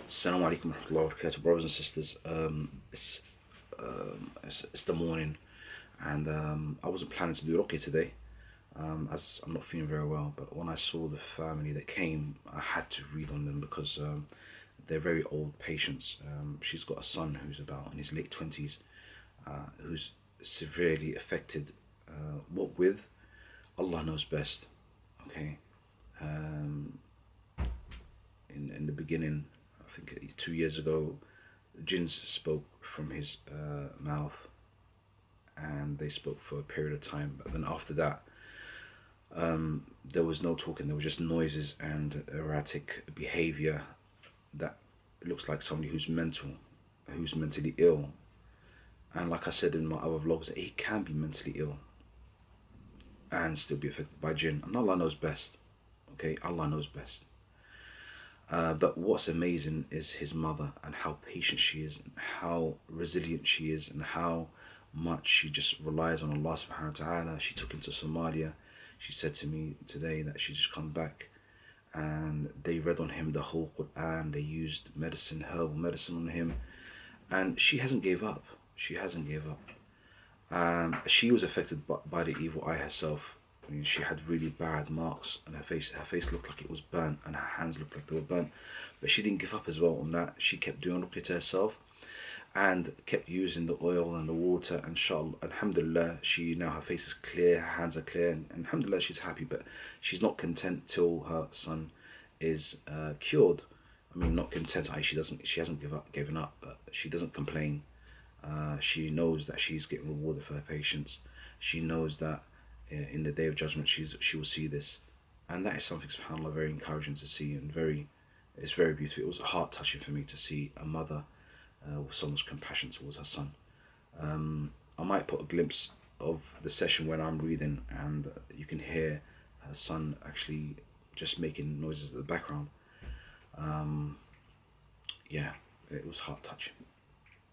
Assalamu alaikum warahmatullahi wabarakatuh, brothers and sisters. It's the morning, and I wasn't planning to do Ruqya today, as I'm not feeling very well. But when I saw the family that came, I had to read on them because they're very old patients. She's got a son who's about in his late 20s, who's severely affected. What with? Allah knows best. Okay. In the beginning, I think 2 years ago, jinns spoke from his mouth, and they spoke for a period of time. But then after that, there was no talking. There was just noises and erratic behavior that looks like somebody who's mentally ill. And like I said in my other vlogs, he can be mentally ill and still be affected by jinn. And Allah knows best. Okay, Allah knows best. But what's amazing is his mother and how patient she is, and how resilient she is, and how much she just relies on Allah subhanahu wa ta'ala. She took him to Somalia. She said to me today that she's just come back, and they read on him the whole Quran. They used herbal medicine on him, and she hasn't gave up. She hasn't gave up. She was affected by the evil eye herself. I mean, she had really bad marks on her face. Her face looked like it was burnt, and her hands looked like they were burnt. But she didn't give up as well on that. She kept doing Ruqya to herself, and kept using the oil and the water. And alhamdulillah, now her face is clear, her hands are clear, and alhamdulillah, she's happy. But she's not content till her son is cured. I mean, not content. She hasn't given up, but she doesn't complain. She knows that she's getting rewarded for her patience. She knows that in the day of judgment she will see this, and that is something, subhanAllah, very encouraging to see, and it's very beautiful. It was heart touching for me to see a mother with so much compassion towards her son. I might put a glimpse of the session when I'm reading, and you can hear her son actually just making noises in the background. Yeah, it was heart touching.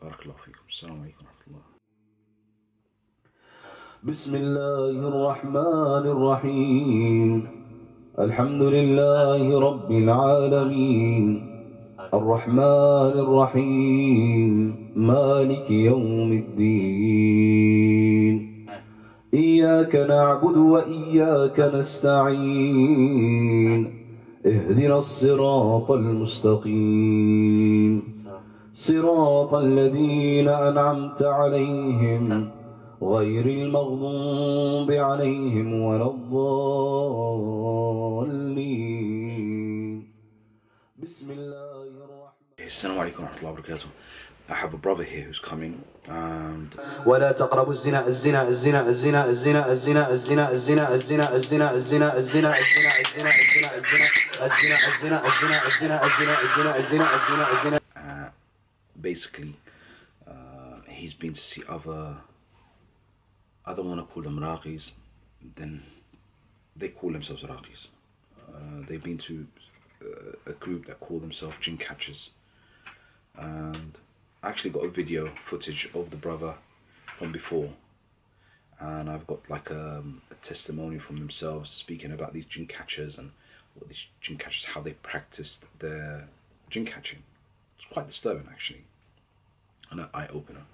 Barakallahu feekum. Assalamu alaikum warahmatullah. بسم الله الرحمن الرحيم الحمد لله رب العالمين الرحمن الرحيم مالك يوم الدين إياك نعبد وإياك نستعين اهدنا الصراط المستقيم صراط الذين أنعمت عليهم غير المغضوب عليهم ولا الضالين. بسم الله الرحمن. Assalamu alaikum warahmatullahi wabarakatuh. I have a brother here who's coming, and ولا تقربوا الزنا الزنا الزنا الزنا الزنا الزنا الزنا الزنا الزنا الزنا الزنا الزنا الزنا الزنا الزنا. Basically, he's been to see other, I don't want to call them raqis, then they call themselves raqis. They've been to a group that call themselves jinn catchers, and I actually got a video footage of the brother from before, and I've got like a testimony from themselves speaking about these jinn catchers and what these jinn catchers, how they practiced their jinn catching. It's quite disturbing, actually, and an eye-opener.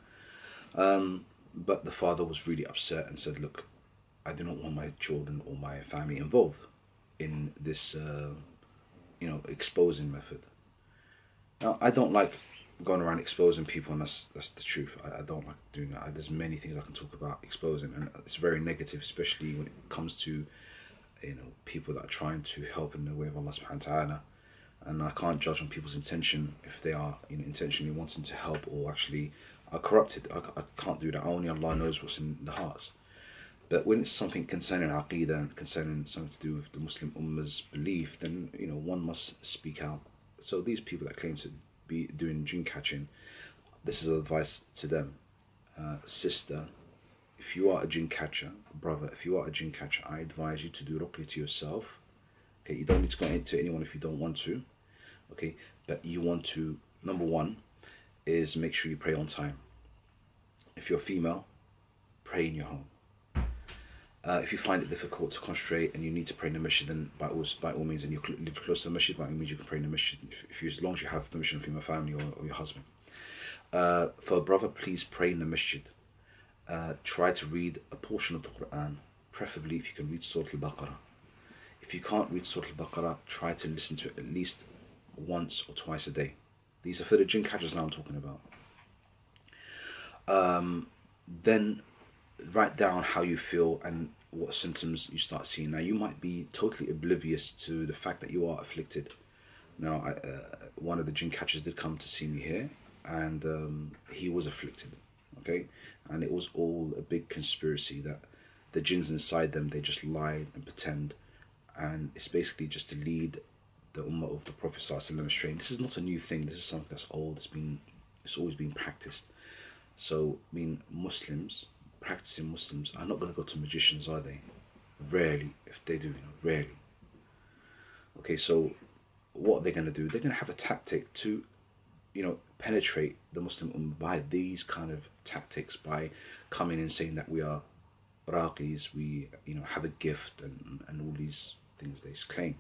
But the father was really upset and said, look, I do not want my children or my family involved in this exposing method. Now, I don't like going around exposing people, and that's the truth. I don't like doing that. There's many things I can talk about exposing, and it's very negative, especially when it comes to people that are trying to help in the way of Allah subhanahu wa ta'ala. And I can't judge on people's intention if they are intentionally wanting to help or actually are corrupted. I can't do that. Only Allah knows what's in the hearts. But when it's something concerning Aqidah and concerning something to do with the Muslim Ummah's belief, then one must speak out. So these people that claim to be doing jinn catching, this is advice to them. Sister, if you are a jinn catcher, brother, if you are a jinn catcher, I advise you to do Ruqya to yourself. Okay, you don't need to go into anyone if you don't want to. Okay, but you want to, number one, is make sure you pray on time. If you're female, pray in your home. If you find it difficult to concentrate and you need to pray in the masjid, then by all means, and you live close to the masjid, by all means you can pray in the masjid, as long as you have permission from your family or your husband. For a brother, please pray in the masjid. Try to read a portion of the Quran, preferably if you can read Surah Al-Baqarah. If you can't read Surah Al-Baqarah, try to listen to it at least once or twice a day. These are for the jinn catchers now I'm talking about. Then write down how you feel and what symptoms you start seeing. Now, you might be totally oblivious to the fact that you are afflicted. Now, one of the jinn catchers did come to see me here, and he was afflicted, okay? And it was all a big conspiracy that the jinns inside them, they just lie and pretend, and it's basically just to lead the ummah of the Prophet ﷺ astray. This is not a new thing. This is something that's old. It's always been practiced. So, I mean, practicing Muslims are not going to go to magicians, are they? Rarely. If they do, rarely. Okay, so what they're going to do, they're going to have a tactic to, penetrate the Muslim ummah by these kind of tactics, by coming and saying that we are raqis, we have a gift, and all these things they claim.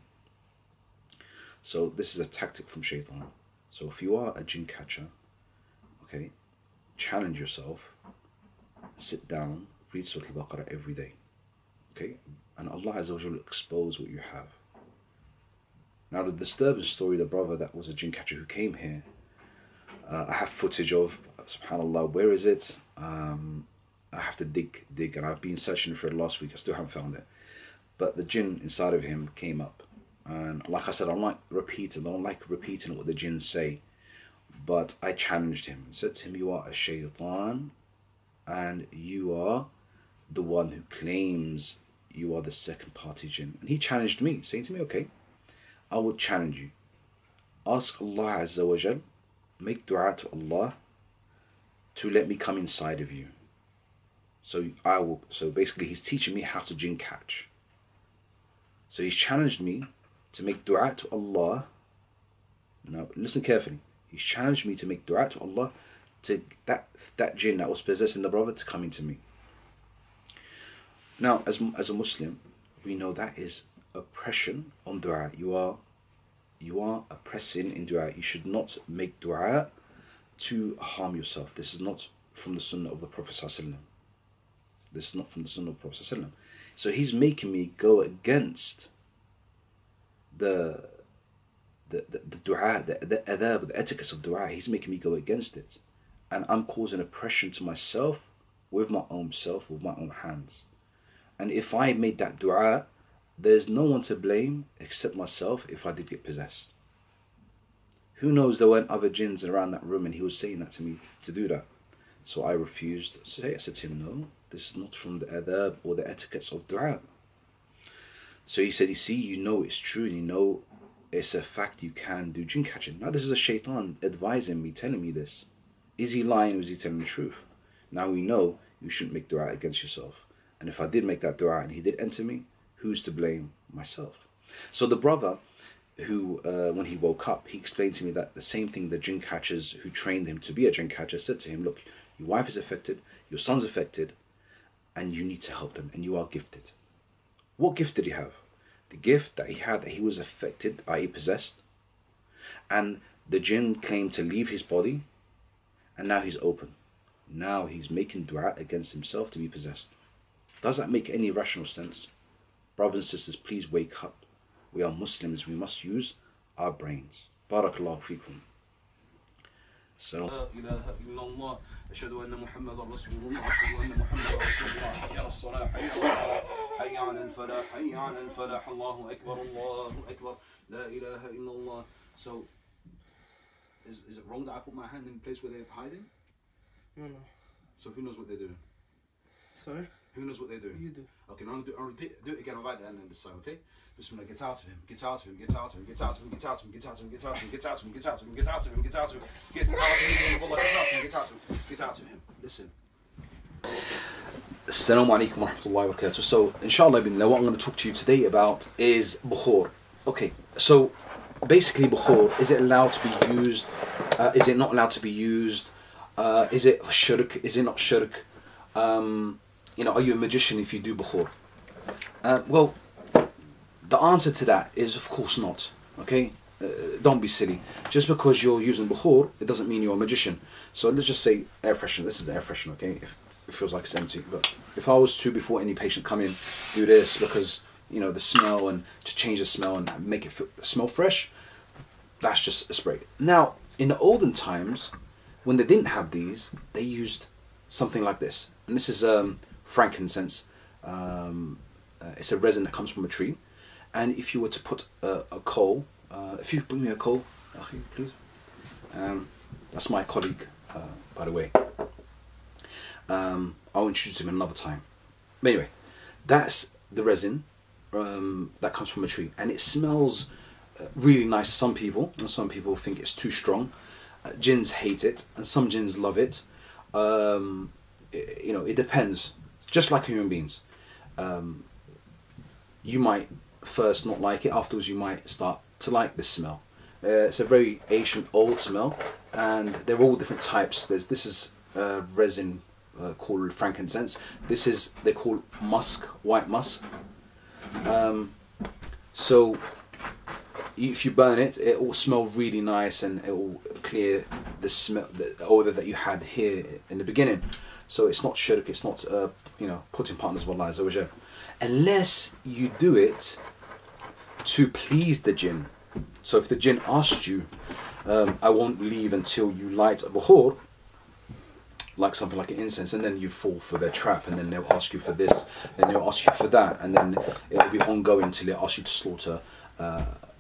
So this is a tactic from shaitan. So if you are a jinn catcher, okay, challenge yourself, sit down, read Surah Al-Baqarah every day, okay, and Allah Azza wa Jalla will expose what you have. Now, the disturbing story, the brother that was a jinn catcher who came here, I have footage of, subhanAllah, where is it? I have to dig, and I've been searching for it last week, I still haven't found it. But the jinn inside of him came up, and like I said, I don't like repeating what the jinns say, but I challenged him, said to him, you are a shaitan, and you are the one who claims you are the second party jinn. And he challenged me, saying to me, okay, I will challenge you. Ask Allah Azza wa Jal, make dua to Allah to let me come inside of you. So basically he's teaching me how to jinn catch. So he's challenged me to make dua to Allah. Now listen carefully. He's challenged me to make dua to Allah to that jinn that was possessing the brother to come into me. Now, as a Muslim, we know that is oppression on dua. You are oppressing in dua. You should not make dua to harm yourself. This is not from the sunnah of the Prophet ﷺ. This is not from the sunnah of the Prophet ﷺ. So he's making me go against the dua, the adab, the etiquette of dua. He's making me go against it. And I'm causing oppression to myself with my own self, with my own hands. And if I made that dua, there's no one to blame except myself if I did get possessed. Who knows, there weren't other jinns around that room and he was saying that to me to do that. So I refused to say. I said to him, no, this is not from the adab or the etiquettes of dua. So he said, you see, it's true, and it's a fact, you can do jinn catching. Now this is a shaitan advising me, telling me this. Is he lying or is he telling the truth? Now we know you shouldn't make dua against yourself. And if I did make that dua and he did enter me, who's to blame? Myself. So the brother who, when he woke up, he explained to me that the same thing the jinn catchers who trained him to be a jinn catcher said to him, look, your wife is affected, your son's affected, and you need to help them, and you are gifted. What gift did he have? The gift that he had, that he was affected, i.e. possessed, and the jinn claimed to leave his body, and now he's open. Now he's making dua against himself to be possessed. Does that make any rational sense? Brothers and sisters, please wake up. We are Muslims, we must use our brains. Barakallahu feekum. So لا إله إلا الله أشهد أن محمدا رسول الله أشهد أن محمدا رسول الله حي على الصلاة حي على الفلاح حي على الفلاح الله أكبر الله أكبر لا إله إلا الله. So is it wrong that I put my hand in the place where they're hiding? No. So who knows what they're doing? Sorry? Who knows what they're doing? You do. Okay, now I'll do it again. I'll write that and then decide, okay? Bismillah, get out of him, get out of him, get out of him, get out of him, get out of him, get out of him, get out of him, get out of him, get out of him, get out of him, get out of him, get out of him, get out of him, get out of him, get out of him. Listen. Assalamu alaikum wa rahmatullahi wa barakatuh. So, inshallah, what I'm going to talk to you today about is Bukhoor. Okay, so basically Bukhoor, is it allowed to be used? Is it not allowed to be used? Is it shirk? Is it not shirk? Are you a magician if you do Bukhoor? Well, the answer to that is of course not. Okay, don't be silly. Just because you're using Bukhoor, it doesn't mean you're a magician. So let's just say air freshener. This is the air freshener. Okay, if it feels like it's empty. But if I was to, before any patient come in, do this because you know the smell and to change the smell and make it smell fresh, that's just a spray. Now, in the olden times, when they didn't have these, they used something like this, and this is frankincense. It's a resin that comes from a tree, and if you were to put a coal, if you bring me a coal, please. That's my colleague, by the way. I'll introduce him another time. But anyway, that's the resin that comes from a tree, and it smells really nice to some people, and some people think it's too strong. Jinns hate it, and some jinns love it. You know, it depends. Just like human beings, you might first not like it. Afterwards, you might start to like this smell. It's a very ancient, old smell, and they're all different types. This is resin called frankincense. This is they call musk, white musk. So if you burn it, it will smell really nice, and it will clear the smell, the odor that you had here in the beginning. So it's not shirk, it's not you know, putting partners with 𝗦𝗘𝗟𝗥𝗢𝗥, unless you do it to please the jinn. So if the jinn asked you, I won't leave until you light a Bukhoor, like something like an incense, and then you fall for their trap, and then they'll ask you for this, then they'll ask you for that, and then it'll be ongoing till they ask you to slaughter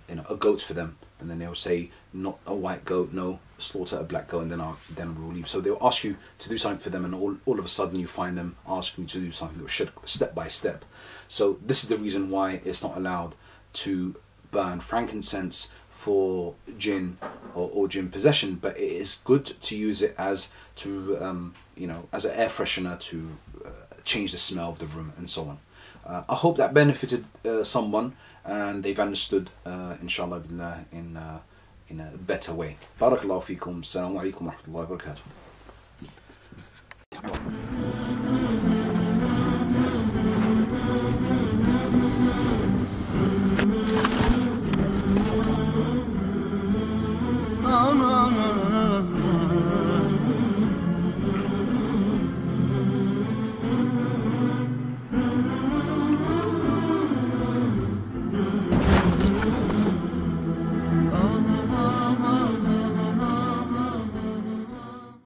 you know, a goat for them, and then they'll say not a white goat, no, slaughter a black goat, and then we'll leave. So they'll ask you to do something for them, and all of a sudden you find them asking you to do something step by step. So this is the reason why it's not allowed to burn frankincense for jinn or jinn possession, but it is good to use it as to you know, as an air freshener to change the smell of the room and so on. I hope that benefited someone, and they've understood inshallah billah in a better way. Barakallahu feekum. Assalamu alaikum wa rahmatullahi wa barakatuh.